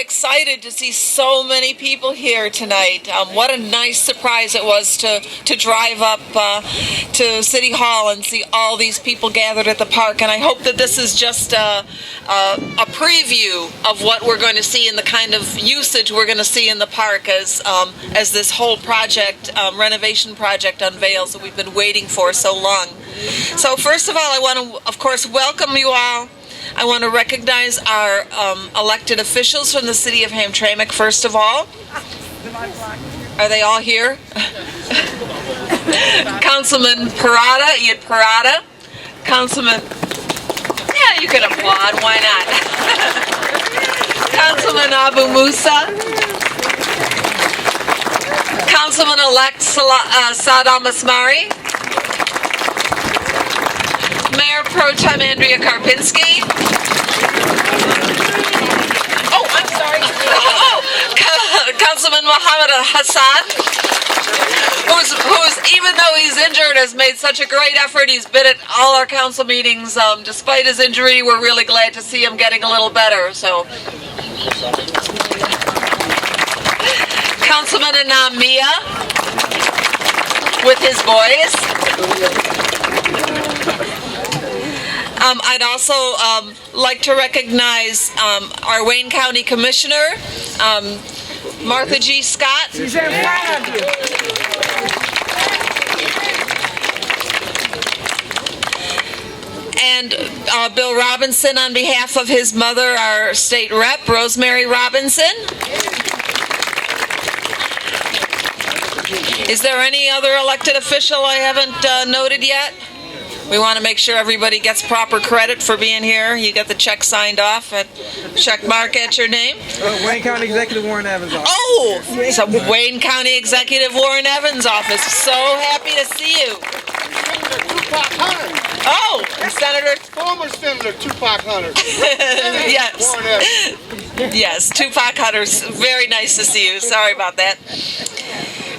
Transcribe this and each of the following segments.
excited to see so many people here tonight. What a nice surprise it was to drive up to City Hall and see all these people gathered at the park. And I hope that this is just a preview of what we're going to see and the kind of usage we're going to see in the park as this whole project, renovation project, unveils that we've been waiting for so long. So first of all, I want to, of course, welcome you all. I want to recognize our elected officials from the city of Hamtramek, first of all. Are they all here? Councilman Perrotta, Councilman, yeah, you can applaud, why not? Councilman Abu Musa, Councilman-elect Saddam Asmari, Mayor Pro Tem Andrea Karpinski. Oh, I'm sorry. Councilman Mohammed Hussan, who's even though he's injured, has made such a great effort. He's been at all our council meetings. Despite his injury, we're really glad to see him getting a little better. So, Councilman Anam Miah with his boys. I'd also like to recognize our Wayne County Commissioner, Martha G. Scott. She's in front of you. And Bill Robinson on behalf of his mother, our state rep, Rosemary Robinson. Is there any other elected official I haven't noted yet? We want to make sure everybody gets proper credit for being here. You get the check signed off, check mark at your name. Wayne County Executive Warren Evans office. Oh, it's a Wayne County Executive Warren Evans office. So happy to see you. Topac Hunter. Oh, Senator. Former Senator Topac Hunter. Yes. Warren Evans. Yes, Topac Hunter's very nice to see you. Sorry about that.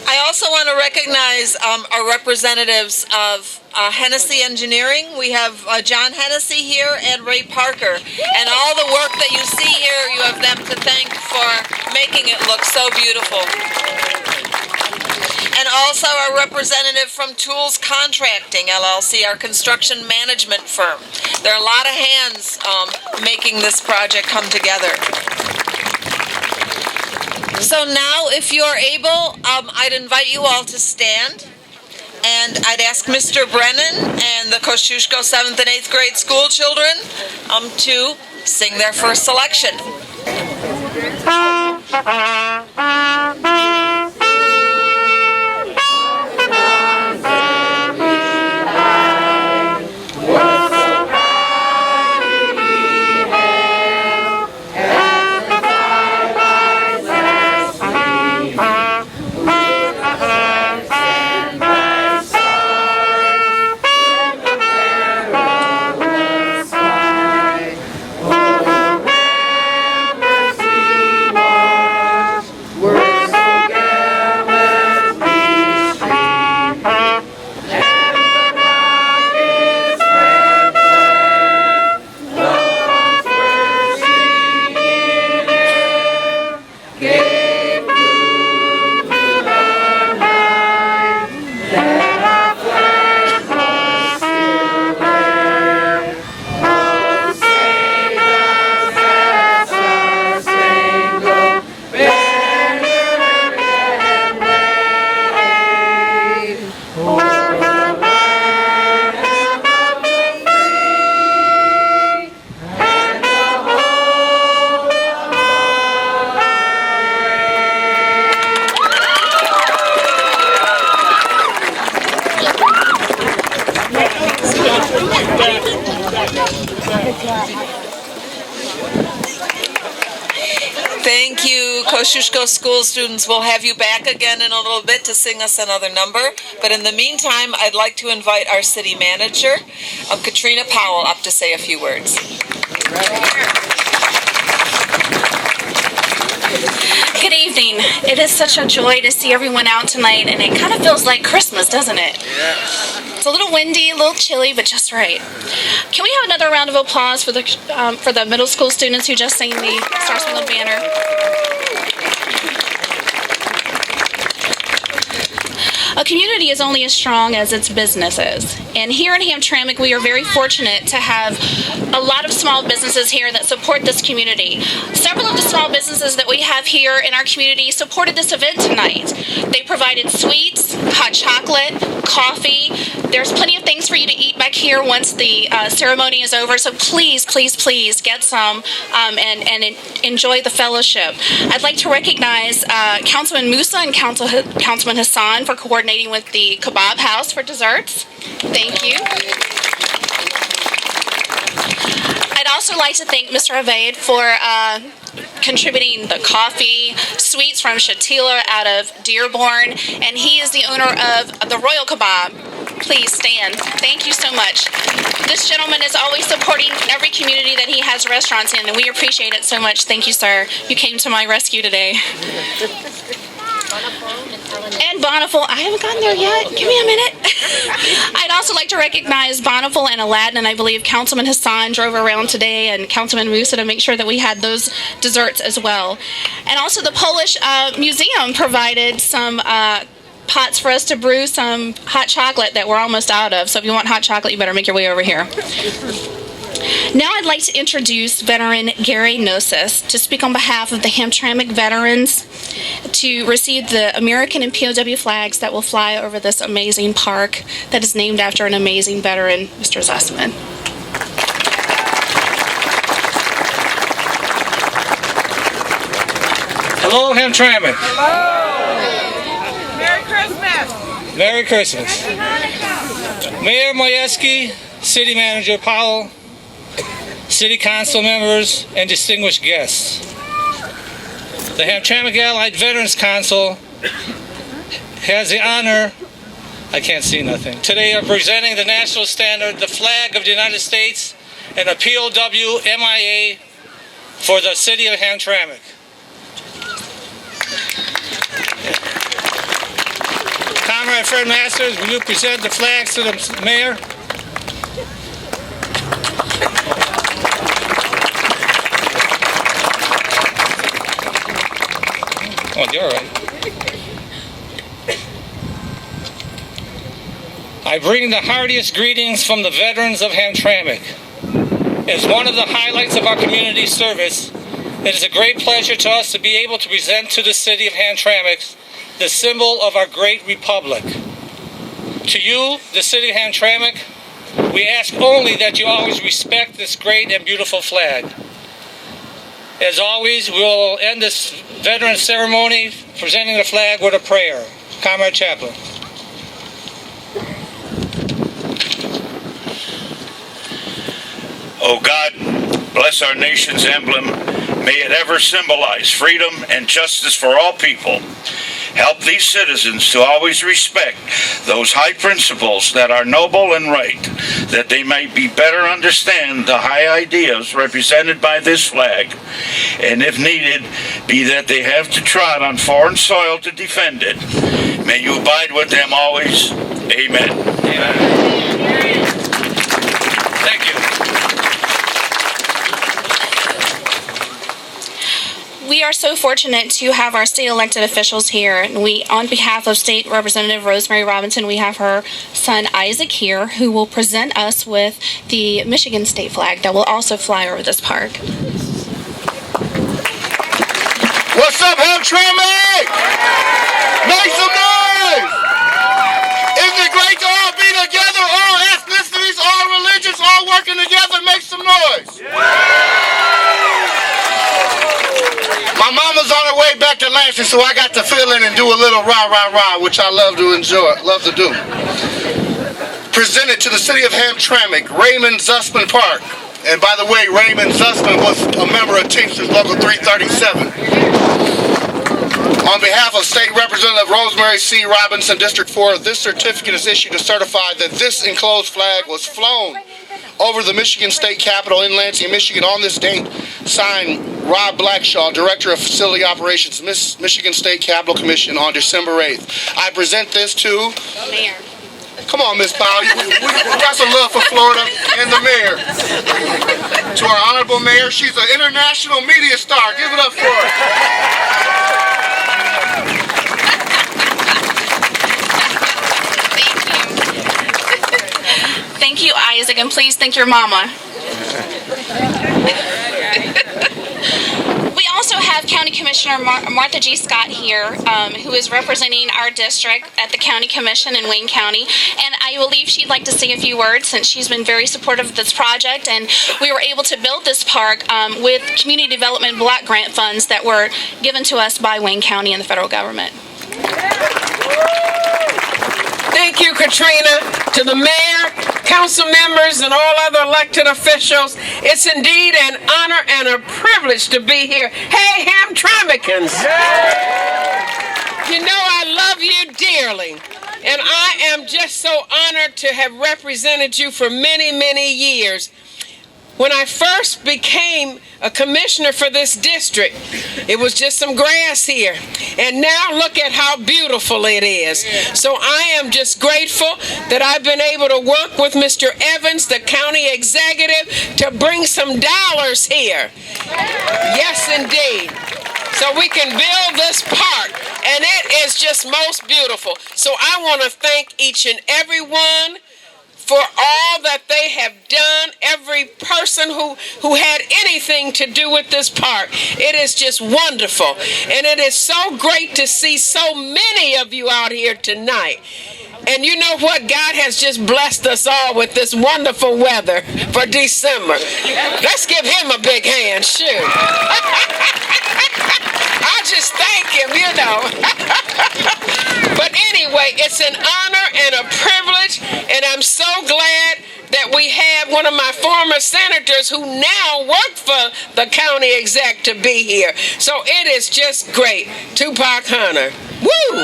I also want to recognize our representatives of Hennessy Engineering. We have John Hennessy here and Ray Parker. And all the work that you see here, you have them to thank for making it look so beautiful. And also our representative from Tools Contracting, LLC, our construction management firm. There are a lot of hands making this project come together. So now, if you're able, I'd invite you all to stand, and I'd ask Mr. Brenan and the Kosciuszko 7th and 8th grade school children to sing their first selection. Thank you, Kosciuszko school students. We'll have you back again in a little bit to sing us another number. But in the meantime, I'd like to invite our city manager, Katrina Powell, up to say a few words. Good evening. It is such a joy to see everyone out tonight, and it kind of feels like Christmas, doesn't it? Yeah. It's a little windy, a little chilly, but just right. Can we have another round of applause for the middle school students who just sang the Star Spangled Banner? A community is only as strong as its businesses. And here in Hamtramck, we are very fortunate to have a lot of small businesses here that support this community. Several of the small businesses that we have here in our community supported this event tonight. They provided sweets, hot chocolate, coffee. There's plenty of things for you to eat back here once the ceremony is over. So please, please, please get some and enjoy the fellowship. I'd like to recognize Councilman Musa and Councilman Hussan for coordinating with the kebab house for desserts. Thank you. I'd also like to thank Mr. Avade for contributing the coffee, sweets from Shatila out of Dearborn, and he is the owner of the Royal Kebab. Please stand. Thank you so much. This gentleman is always supporting every community that he has restaurants in, and we appreciate it so much. Thank you, sir. You came to my rescue today. And Bonneville, I haven't gotten there yet. Give me a minute. I'd also like to recognize Bonneville and Aladdin, and I believe Councilman Hussan drove around today, and Councilman Musa, to make sure that we had those desserts as well. And also the Polish Museum provided some pots for us to brew some hot chocolate that we're almost out of. So if you want hot chocolate, you better make your way over here. Now I'd like to introduce veteran Gary Gnosis to speak on behalf of the Hamtramck veterans to receive the American and POW flags that will fly over this amazing park that is named after an amazing veteran, Mr. Zussman. Hamtramek. Merry Christmas! Merry Christmas. Mayor Majewski, City Manager Powell, City Council members, and distinguished guests. The Hamtramck Allied Veterans Council has the honor, I can't see nothing, today of presenting the national standard, the flag of the United States, and a POW MIA for the city of Hamtramck. Comrade Fred Masters, will you present the flags to the mayor? Oh, you're all right. I bring the heartiest greetings from the veterans of Hamtramck. As one of the highlights of our community service, it is a great pleasure to us to be able to present to the city of Hamtramck the symbol of our great republic. To you, the city of Hamtramck, we ask only that you always respect this great and beautiful flag. As always, we will end this veteran ceremony presenting the flag with a prayer. Comrade Chaplain. Oh God, bless our nation's emblem. May it ever symbolize freedom and justice for all people. Help these citizens to always respect those high principles that are noble and right, that they might be better understand the high ideas represented by this flag, and if needed, be that they have to trod on foreign soil to defend it. May you abide with them always. Amen. Amen. Thank you. We are so fortunate to have our state elected officials here. And we, on behalf of State Representative Rosemary Robinson, we have her son Isaac here, who will present us with the Michigan state flag that will also fly over this park. What's up, Hamtramck? Make some noise! Isn't it great to all be together, all ethnicities, all religions, all working together? Make some noise! My mama's on her way back to Lansing, so I got to fill in and do a little rah-rah-rah, which I love to do. Presented to the city of Hamtramck, Raymond Zussman Park. And by the way, Raymond Zussman was a member of Teamsters Local 337. On behalf of State Representative Rosemary C. Robinson, District 4, this certificate is issued to certify that this enclosed flag was flown over the Michigan State Capitol in Lansing, Michigan on this date. Signed, Rob Blackshaw, Director of Facility Operations, Michigan State Capitol Commission on December 8th. I present this to... Mayor. Come on, Miss Powell. We got some love for Florida and the mayor. To our honorable mayor, she's an international media star. Give it up for her. Thank you, Isaac, and please thank your mama. We also have County Commissioner Martha G. Scott here, who is representing our district at the County Commission in Wayne County. And I believe she'd like to say a few words since she's been very supportive of this project. And we were able to build this park with community development block grant funds that were given to us by Wayne County and the federal government. Thank you, Katrina. To the mayor, council members, and all other elected officials, it's indeed an honor and a privilege to be here. Hey, Hamtrammicans! You know I love you dearly, and I am just so honored to have represented you for many, many years. When I first became a commissioner for this district, it was just some grass here. And now look at how beautiful it is. So I am just grateful that I've been able to work with Mr. Evans, the county executive, to bring some dollars here. Yes, indeed. So we can build this park, and it is just most beautiful. So I want to thank each and every one for all that they have done, every person who had anything to do with this park. It is just wonderful. And it is so great to see so many of you out here tonight. And you know what? God has just blessed us all with this wonderful weather for December. Let's give him a big hand, shoot. I just thank him, you know. But anyway, it's an honor and a privilege, and I'm so glad that we have one of my former senators who now work for the county exec to be here. So it is just great. Topac Hunter. Woo!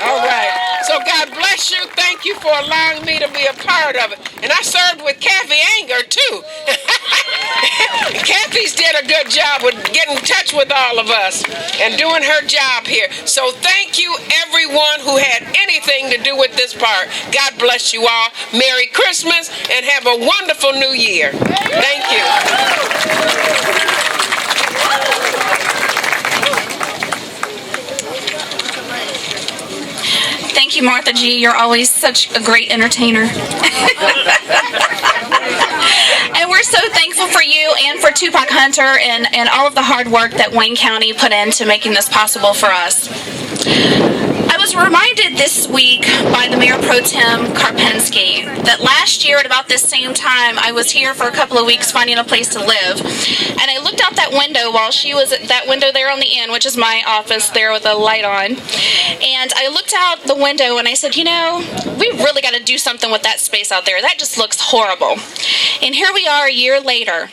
All right. So God bless you. Thank you for allowing me to be a part of it. And I served with Kathy Anger, too. Kathy's did a good job with getting in touch with all of us and doing her job here. So thank you, everyone who had anything to do with this park. God bless you all. Merry Christmas and have a wonderful New Year. Thank you. Thank you, Martha G. You're always such a great entertainer. And we're so thankful for you and for Topac Hunter and all of the hard work that Wayne County put into making this possible for us. I was reminded this week by the Mayor Pro Tem Karpinski that last year at about this same time I was here for a couple of weeks finding a place to live, and I looked out that window while she was at that window there on the end, which is my office there with a light on, and I looked out the window and I said, you know, we really got to do something with that space out there. That just looks horrible. And here we are a year later.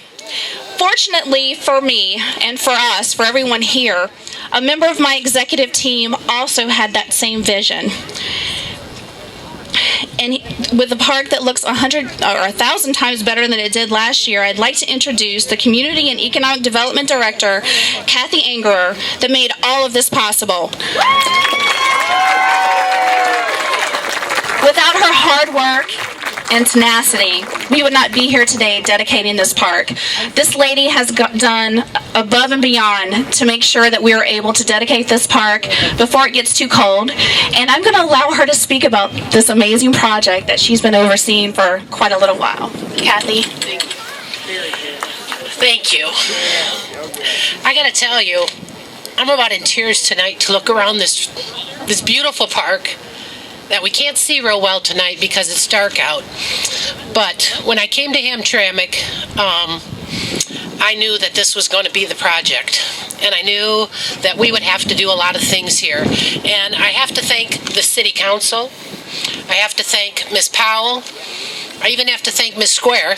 Fortunately for me and for us, for everyone here, a member of my executive team also had that same vision. And with a park that looks 100 or 1,000 times better than it did last year, I'd like to introduce the Community and Economic Development Director, Kathy Angerer, that made all of this possible. Without her hard work and tenacity, we would not be here today dedicating this park. This lady has done above and beyond to make sure that we are able to dedicate this park before it gets too cold. And I'm going to allow her to speak about this amazing project that she's been overseeing for quite a little while. Kathy. Thank you. I got to tell you, I'm about in tears tonight to look around this beautiful park that we can't see real well tonight because it's dark out. But when I came to Hamtramck, I knew that this was going to be the project. And I knew that we would have to do a lot of things here. And I have to thank the City Council. I have to thank Ms. Powell. I even have to thank Ms. Square.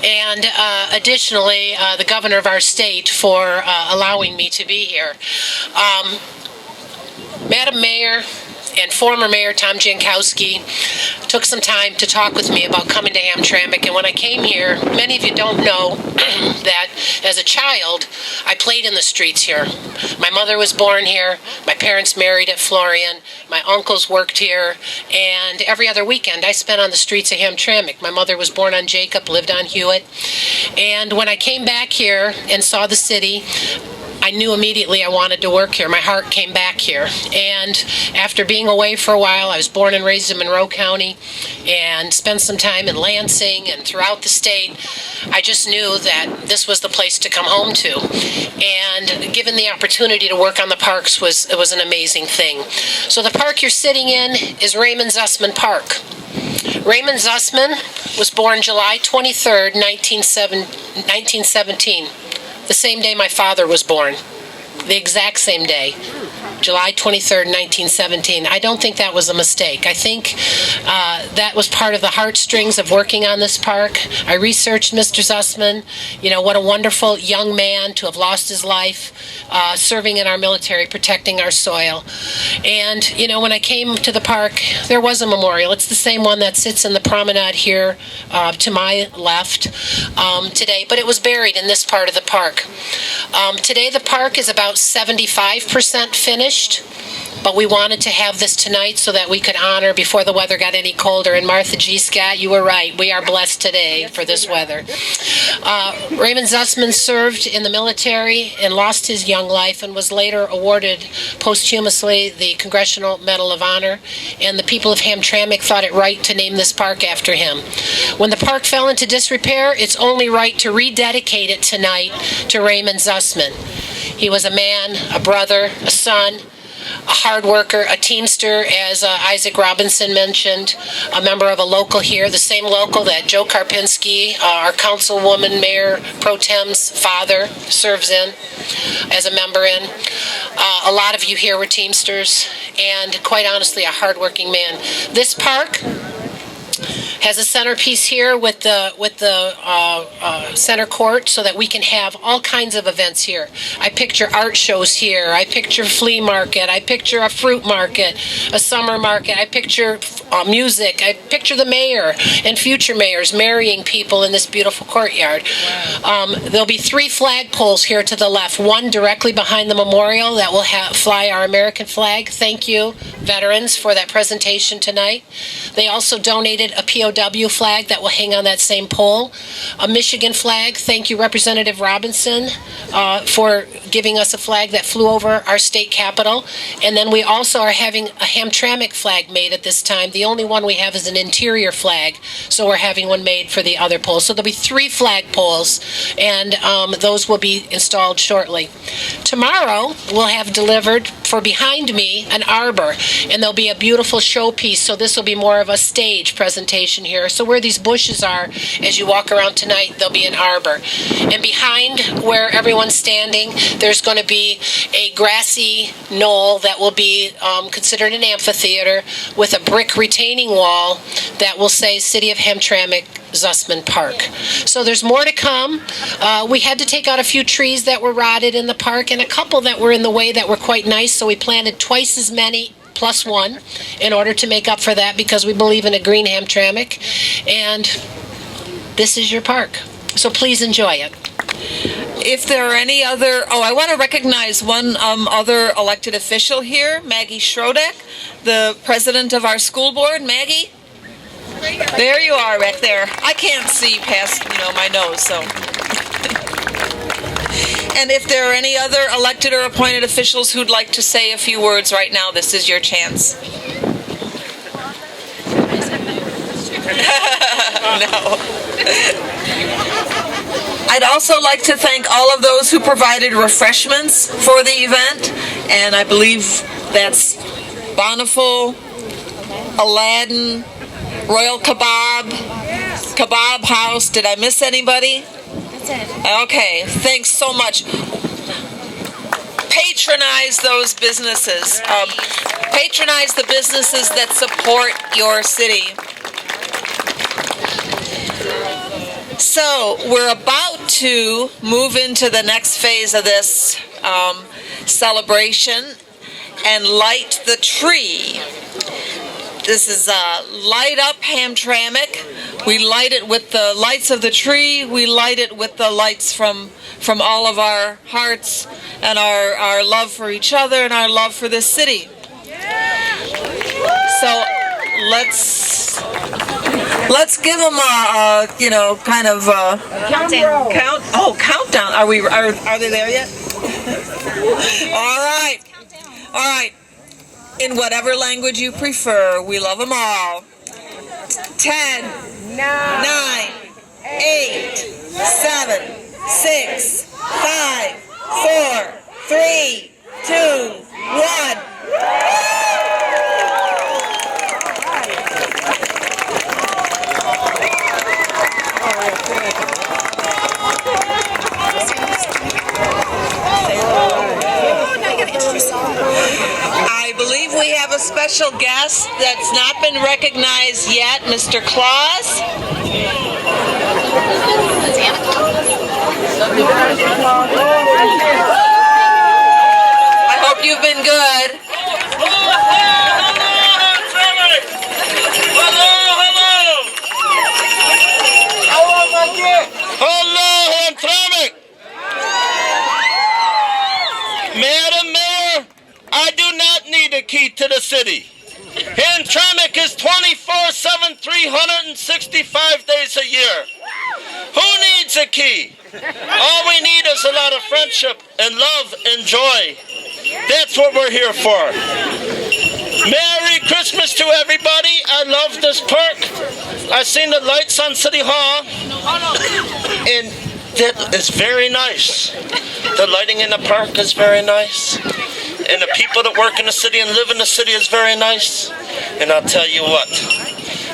And additionally, the governor of our state for allowing me to be here. Madam Mayor and former Mayor Tom Jankowski took some time to talk with me about coming to Hamtramck. And when I came here, many of you don't know that as a child, I played in the streets here. My mother was born here. My parents married at Florian. My uncles worked here. And every other weekend, I spent on the streets of Hamtramck. My mother was born on Jacob, lived on Hewitt. And when I came back here and saw the city, I knew immediately I wanted to work here. My heart came back here. And after being away for a while, I was born and raised in Monroe County and spent some time in Lansing and throughout the state. I just knew that this was the place to come home to. And given the opportunity to work on the parks was an amazing thing. So the park you're sitting in is Raymond Zussman Park. Raymond Zussman was born July 23rd, 1917. The same day my father was born, the exact same day, July 23rd, 1917. I don't think that was a mistake. I think that was part of the heartstrings of working on this park. I researched Mr. Zussman. You know, what a wonderful young man to have lost his life serving in our military, protecting our soil. And, you know, when I came to the park, there was a memorial. It's the same one that sits in the promenade here to my left today, but it was buried in this part of the park. Today the park is about 75% finished. finished, but we wanted to have this tonight so that we could honor before the weather got any colder. And Martha G. Scott, you were right. We are blessed today for this weather. Raymond Zussman served in the military and lost his young life and was later awarded posthumously the Congressional Medal of Honor. And the people of Hamtramck thought it right to name this park after him. When the park fell into disrepair, it's only right to rededicate it tonight to Raymond Zussman. He was a man, a brother, a son, a hard worker, a teamster, as Isaac Robinson mentioned, a member of a local here, the same local that Joe Karpinski, our Councilwoman, Mayor Pro Tem's father, serves in as a member in. A lot of you here were teamsters, and quite honestly, a hardworking man. This park has a centerpiece here with the center court so that we can have all kinds of events here. I picture art shows here. I picture flea market. I picture a fruit market, a summer market. I picture music. I picture the mayor and future mayors marrying people in this beautiful courtyard. Wow. There'll be 3 flagpoles here to the left, one directly behind the memorial that will fly our American flag. Thank you, veterans, for that presentation tonight. They also donated a POW flag that will hang on that same pole. A Michigan flag. Thank you, Representative Robinson, for giving us a flag that flew over our state capitol. And then we also are having a Hamtramck flag made at this time. The only one we have is an interior flag, so we're having one made for the other pole. So there'll be 3 flag poles, and those will be installed shortly. Tomorrow, we'll have delivered for behind me an arbor, and there'll be a beautiful showpiece. So this will be more of a stage presentation here. So where these bushes are, as you walk around tonight, there'll be an arbor. And behind where everyone's standing, there's going to be a grassy knoll that will be considered an amphitheater with a brick retaining wall that will say City of Hamtramck, Zussman Park. So there's more to come. We had to take out a few trees that were rotted in the park and a couple that were in the way that were quite nice, so we planted twice as many plus one in order to make up for that, because we believe in a green Hamtramck, and this is your park. So please enjoy it. If there are any other, I want to recognize one other elected official here, Maggie Srodek, the president of our school board. Maggie? There you are, right there. I can't see past, my nose, so. And if there are any other elected or appointed officials who'd like to say a few words right now, this is your chance. No. I'd also like to thank all of those who provided refreshments for the event, and I believe that's Bountiful, Aladdin, Royal Kebab, Kebab House. Did I miss anybody? That's it. Okay, thanks so much. Patronize those businesses. Patronize the businesses that support your city. So we're about to move into the next phase of this celebration and light the tree. This is Light Up Hamtramck. We light it with the lights of the tree. We light it with the lights from all of our hearts and our love for each other and our love for this city. So let's give them a kind of countdown. Countdown. Are they there yet? All right. In whatever language you prefer, we love them all. 10, 9, 8, 7, 6, 5, 4, 3, 2, 1. I believe we have a special guest that's not been recognized yet, Mr. Claus. I hope you've been good. Hello, Hamtramek! Madam Mayor, I do city. Hamtramek is 24/7, 365 days a year. Who needs a key? All we need is a lot of friendship and love and joy. That's what we're here for. Merry Christmas to everybody. I love this park. I've seen the lights on City Hall, and that is very nice. The lighting in the park is very nice. And the people that work in the city and live in the city is very nice. And I'll tell you what,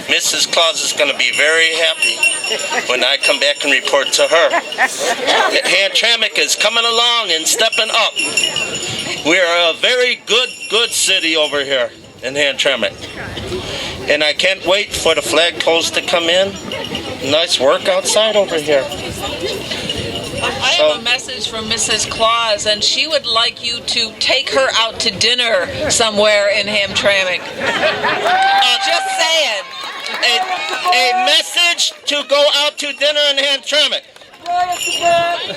Mrs. Claus is going to be very happy when I come back and report to her. Hamtramek is coming along and stepping up. We are a very good city over here in Hamtramek. And I can't wait for the flagpoles to come in. Nice work outside over here. I have a message from Mrs. Claus, and she would like you to take her out to dinner somewhere in Hamtramek. Just saying. A message to go out to dinner in Hamtramek.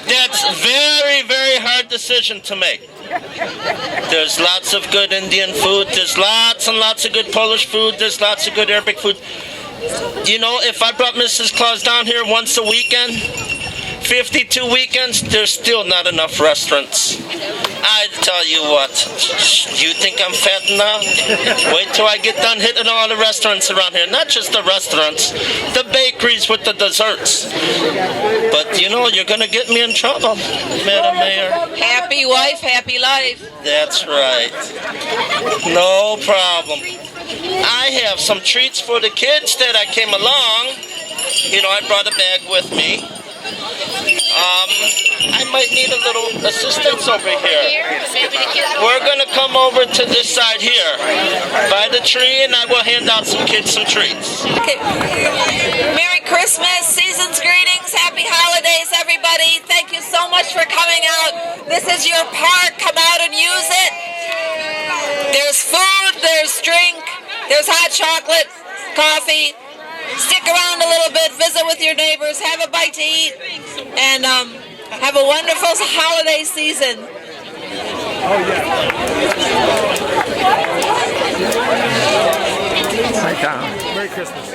That's very, very hard decision to make. There's lots of good Indian food. There's lots and lots of good Polish food. There's lots of good Arabic food. You know, if I brought Mrs. Claus down here once a weekend, 52 weekends, there's still not enough restaurants. I tell you what, you think I'm fat now? Wait till I get done hitting all the restaurants around here. Not just the restaurants, the bakeries with the desserts. But you know, you're gonna get me in trouble, Madam Mayor. Happy wife, happy life. That's right. No problem. I have some treats for the kids that I came along. You know, I brought a bag with me. I might need a little assistance over here. We're going to come over to this side here by the tree, and I will hand out some kids some treats. Okay. Merry Christmas, season's greetings, happy holidays, everybody. Thank you so much for coming out. This is your park. Come out and use it. There's food, there's drink, there's hot chocolate, coffee. Stick around a little bit, visit with your neighbors, have a bite to eat, and have a wonderful holiday season. Merry Christmas.